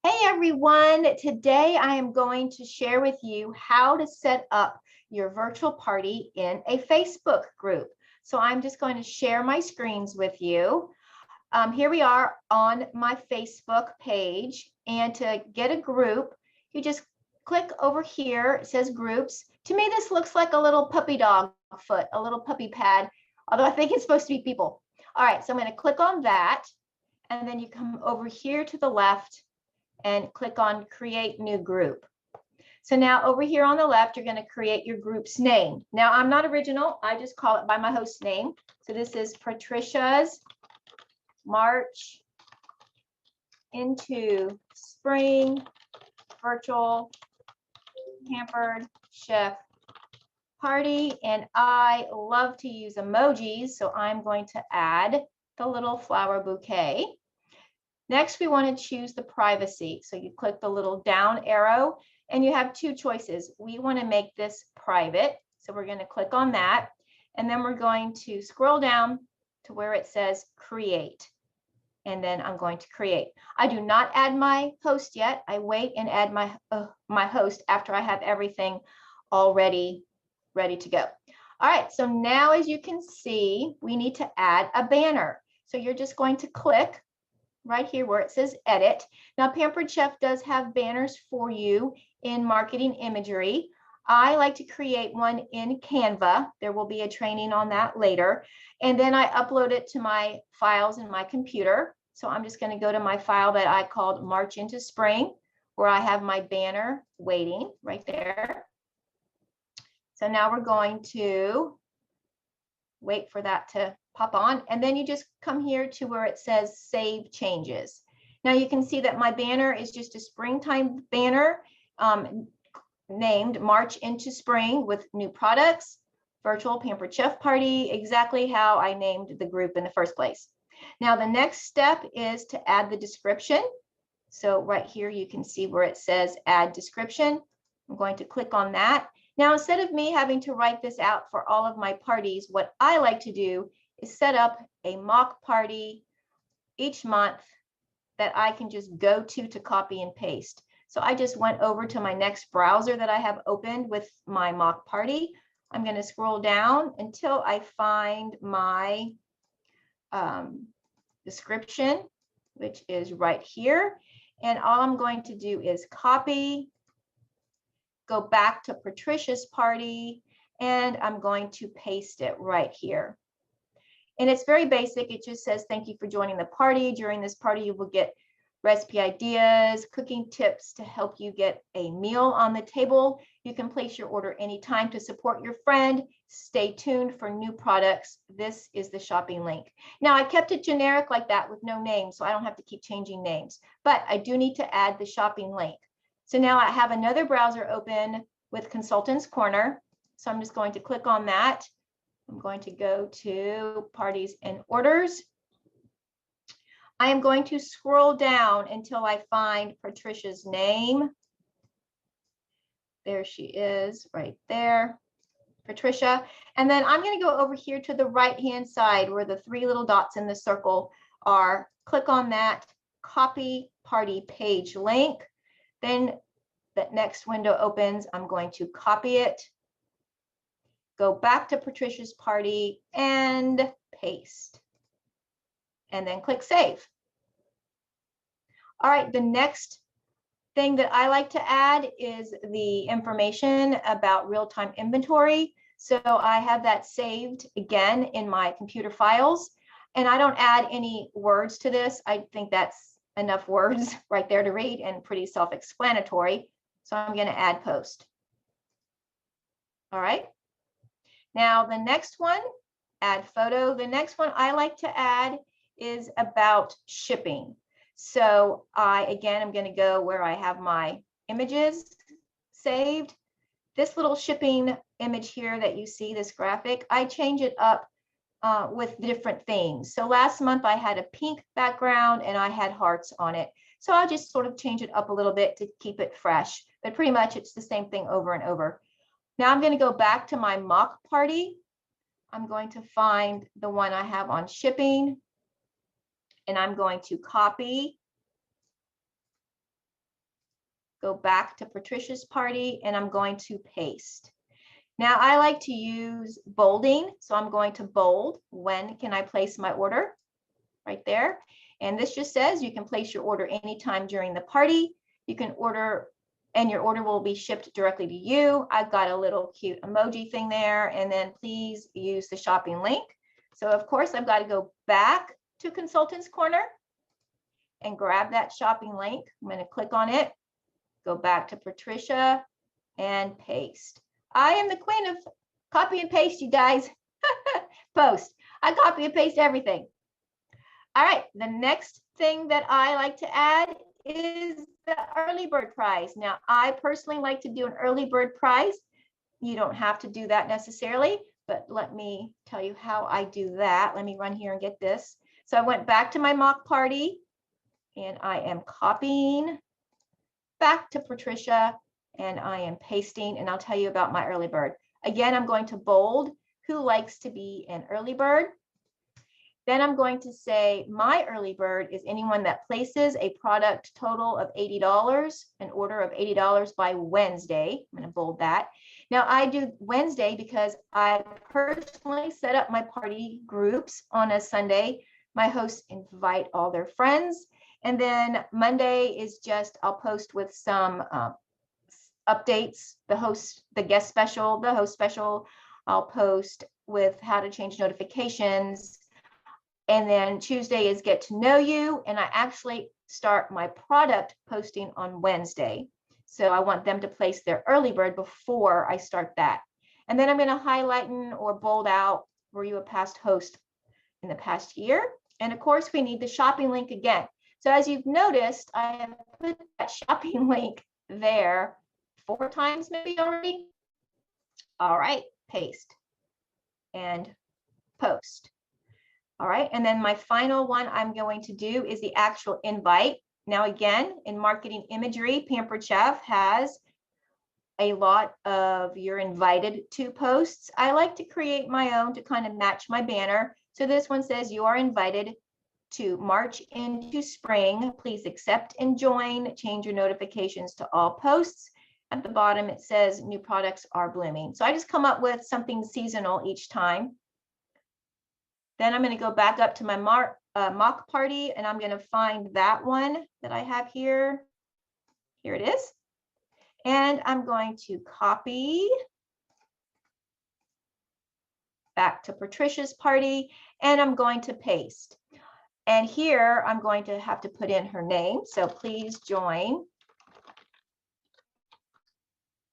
Hey everyone, today I am going to share with you how to set up your virtual party in a Facebook group. So I'm just going to share my screens with you. Here we are on my Facebook page, and to get a group, you just click over here. It says groups. To me, this looks like a little puppy dog foot, a little puppy pad, although I think it's supposed to be people. All right, so I'm going to click on that, and then you come over here to the left and click on create new group. So now over here on the left, you're going to create your group's name. Now I'm not original. I just call it by my host name. So this is Patricia's March into Spring Virtual Pampered Chef Party. And I love to use emojis. So I'm going to add the little flower bouquet. Next, we want to choose the privacy. So you click the little down arrow and you have two choices. We want to make this private. So we're going to click on that. And then we're going to scroll down to where it says create. And then I'm going to create. I do not add my host yet. I wait and add my host after I have everything already ready to go. All right, so now as you can see, we need to add a banner. So you're just going to click right here where it says edit. Now Pampered Chef does have banners for you in marketing imagery. I like to create one in Canva. There will be a training on that later. And then I upload it to my files in my computer. So I'm just going to go to my file that I called March into Spring, where I have my banner waiting right there. So now we're going to wait for that to pop on, and then you just come here to where it says save changes. Now you can see that my banner is just a springtime banner named March into Spring with new products, virtual Pampered Chef Party, exactly how I named the group in the first place. Now the next step is to add the description. So right here you can see where it says add description. I'm going to click on that. Now, instead of me having to write this out for all of my parties, what I like to do is set up a mock party each month that I can just go to copy and paste. So I just went over to my next browser that I have opened with my mock party. I'm going to scroll down until I find my description, which is right here. And all I'm going to do is copy, go back to Patricia's party, and I'm going to paste it right here. And it's very basic. It just says, thank you for joining the party. During this party, you will get recipe ideas, cooking tips to help you get a meal on the table. You can place your order anytime to support your friend. Stay tuned for new products. This is the shopping link. Now, I kept it generic like that with no name, so I don't have to keep changing names, but I do need to add the shopping link. So now I have another browser open with Consultants Corner. So I'm just going to click on that. I'm going to go to Parties and Orders. I am going to scroll down until I find Patricia's name. There she is right there, Patricia. And then I'm going to go over here to the right-hand side where the three little dots in the circle are. Click on that, copy party page link. Then that next window opens. I'm going to copy it, go back to Patricia's party and paste, and then click save. All right, the next thing that I like to add is the information about real-time inventory. So I have that saved again in my computer files, and I don't add any words to this. I think that's enough words right there to read and pretty self-explanatory. So I'm going to add post. All right. Now the next one, add photo. The next one I like to add is about shipping. So again, I'm going to go where I have my images saved. This little shipping image here that you see, this graphic, I change it up with different themes. So last month I had a pink background and I had hearts on it. So I'll just sort of change it up a little bit to keep it fresh, but pretty much it's the same thing over and over. Now I'm going to go back to my mock party. I'm going to find the one I have on shipping, and I'm going to copy go back to Patricia's party, and I'm going to paste. Now I like to use bolding, so I'm going to bold. When can I place my order? Right there. And this just says you can place your order anytime during the party. You can order, and your order will be shipped directly to you. I've got a little cute emoji thing there, and then please use the shopping link. So of course I've got to go back to Consultants Corner and grab that shopping link. I'm going to click on it, go back to Patricia, and paste. I am the queen of copy and paste, you guys. Post. I copy and paste everything. All right, the next thing that I like to add is the early bird prize. Now, I personally like to do an early bird prize. You don't have to do that necessarily, but let me tell you how I do that. Let me run here and get this. So I went back to my mock party, and I am copying back to Patricia, and I am pasting, and I'll tell you about my early bird. Again, I'm going to bold who likes to be an early bird. Then I'm going to say my early bird is anyone that places a product total of $80, an order of $80 by Wednesday. I'm going to bold that. Now I do Wednesday because I personally set up my party groups on a Sunday. My hosts invite all their friends. And then Monday is just, I'll post with some updates, the host special, I'll post with how to change notifications. And then Tuesday is get to know you. And I actually start my product posting on Wednesday. So I want them to place their early bird before I start that. And then I'm going to highlight or bold out, were you a past host in the past year? And of course, we need the shopping link again. So as you've noticed, I have put that shopping link there 4 times maybe already. All right, paste and post. All right, and then my final one I'm going to do is the actual invite. Now again, in marketing imagery, Pampered Chef has a lot of you're invited to posts. I like to create my own to kind of match my banner. So this one says you are invited to March into spring. Please accept and join. Change your notifications to all posts. At the bottom, it says new products are blooming. So I just come up with something seasonal each time. Then I'm going to go back up to my mock party, and I'm going to find that one that I have here. Here it is. And I'm going to copy back to Patricia's party, and I'm going to paste. And here I'm going to have to put in her name. So please join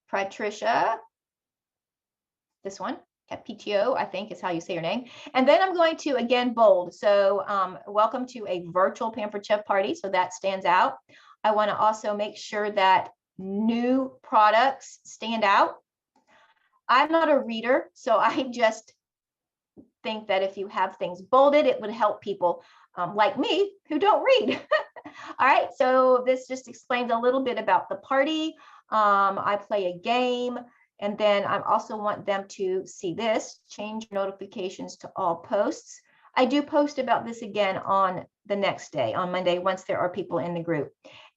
Patricia. This one, PTO, I think is how you say your name. And then I'm going to, again, bold. So welcome to a virtual Pampered Chef party. So that stands out. I want to also make sure that new products stand out. I'm not a reader, so I just think that if you have things bolded, it would help people like me who don't read. All right, so this just explains a little bit about the party. I play a game, and then I also want them to see this, change notifications to all posts. I do post about this again on the next day, on Monday, once there are people in the group.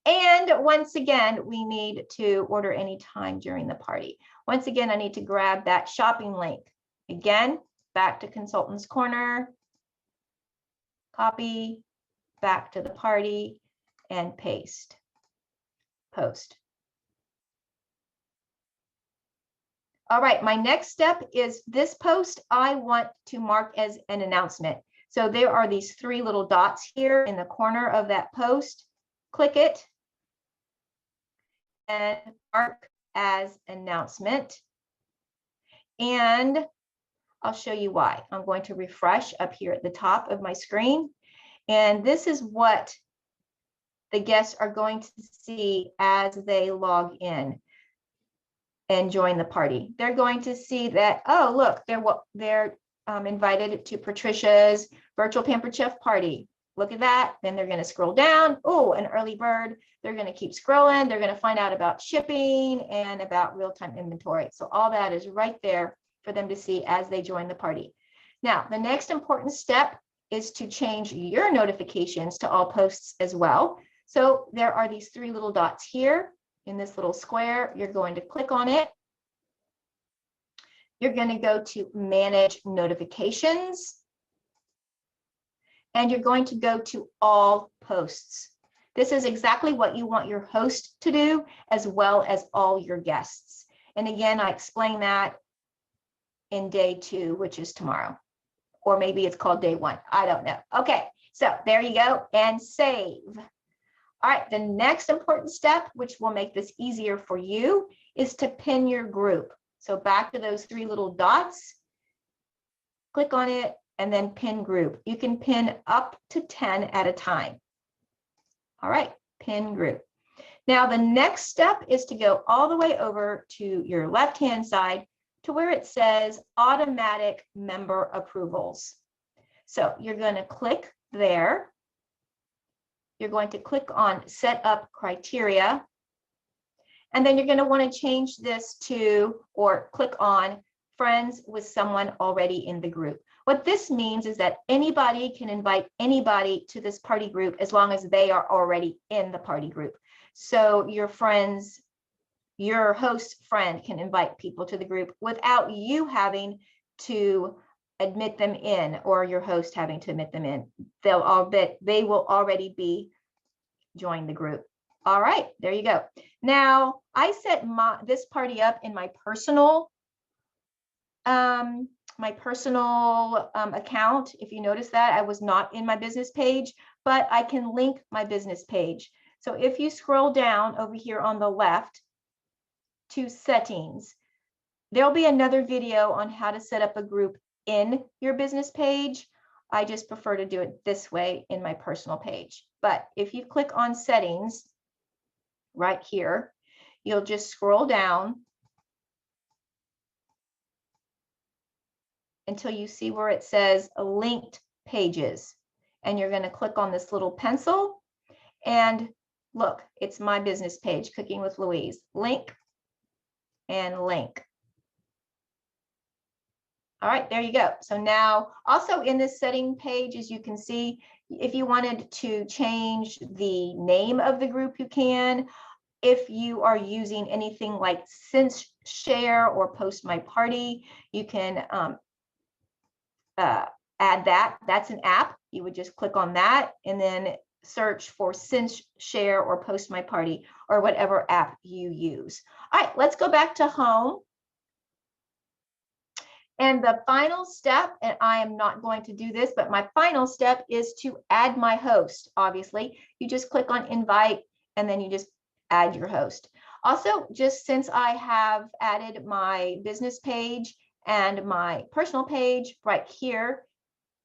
And once again, we need to order anytime during the party. Once again, I need to grab that shopping link. Again, back to Consultants Corner, copy, back to the party, and paste, post. All right, my next step is this post I want to mark as an announcement. So there are these 3 little dots here in the corner of that post. Click it and mark as announcement. And I'll show you why. I'm going to refresh up here at the top of my screen. And this is what the guests are going to see as they log in and join the party. They're going to see that, oh, look, they're invited to Patricia's virtual Pampered Chef party. Look at that. Then they're going to scroll down. Oh, an early bird. They're going to keep scrolling. They're going to find out about shipping and about real-time inventory. So all that is right there for them to see as they join the party. Now, the next important step is to change your notifications to all posts as well. So there are these 3 little dots here. in this little square, you're going to click on it. You're going to go to Manage Notifications. And you're going to go to All Posts. This is exactly what you want your host to do, as well as all your guests. And again, I explain that in day 2, which is tomorrow. Or maybe it's called day 1. I don't know. Okay, so there you go, and save. All right, the next important step, which will make this easier for you, is to pin your group. So back to those 3 little dots, click on it, and then pin group. You can pin up to 10 at a time. All right, pin group. Now the next step is to go all the way over to your left-hand side to where it says automatic member approvals. So you're going to click there. You're going to click on set up criteria. And then you're going to want to change this to, or click on friends with someone already in the group. What this means is that anybody can invite anybody to this party group as long as they are already in the party group. So your friends, your host friend can invite people to the group without you having to admit them in, or your host having to admit them in. They will already be joined the group. All right, there you go. Now I set this party up in my personal account. If you notice that, I was not in my business page, but I can link my business page. So if you scroll down over here on the left to settings, there'll be another video on how to set up a group in your business page. I just prefer to do it this way in my personal page. But if you click on settings right here, you'll just scroll down until you see where it says linked pages. And you're going to click on this little pencil, and look, it's my business page, Cooking with Louise. Link and link. All right, there you go. So now also in this setting page, as you can see, if you wanted to change the name of the group, you can. If you are using anything like Since Share or Post My Party, you can add that. That's an app. You would just click on that and then search for Since Share or Post My Party, or whatever app you use. All right, let's go back to home. And the final step, and I am not going to do this, but my final step is to add my host. Obviously, you just click on invite and then you just add your host. Also, just since I have added my business page and my personal page right here,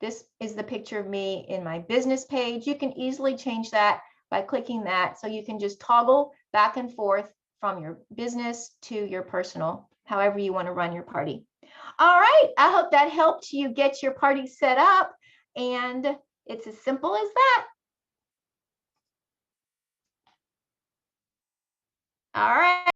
this is the picture of me in my business page. You can easily change that by clicking that. So you can just toggle back and forth from your business to your personal, however you want to run your party. All right, I hope that helped you get your party set up, and it's as simple as that. All right.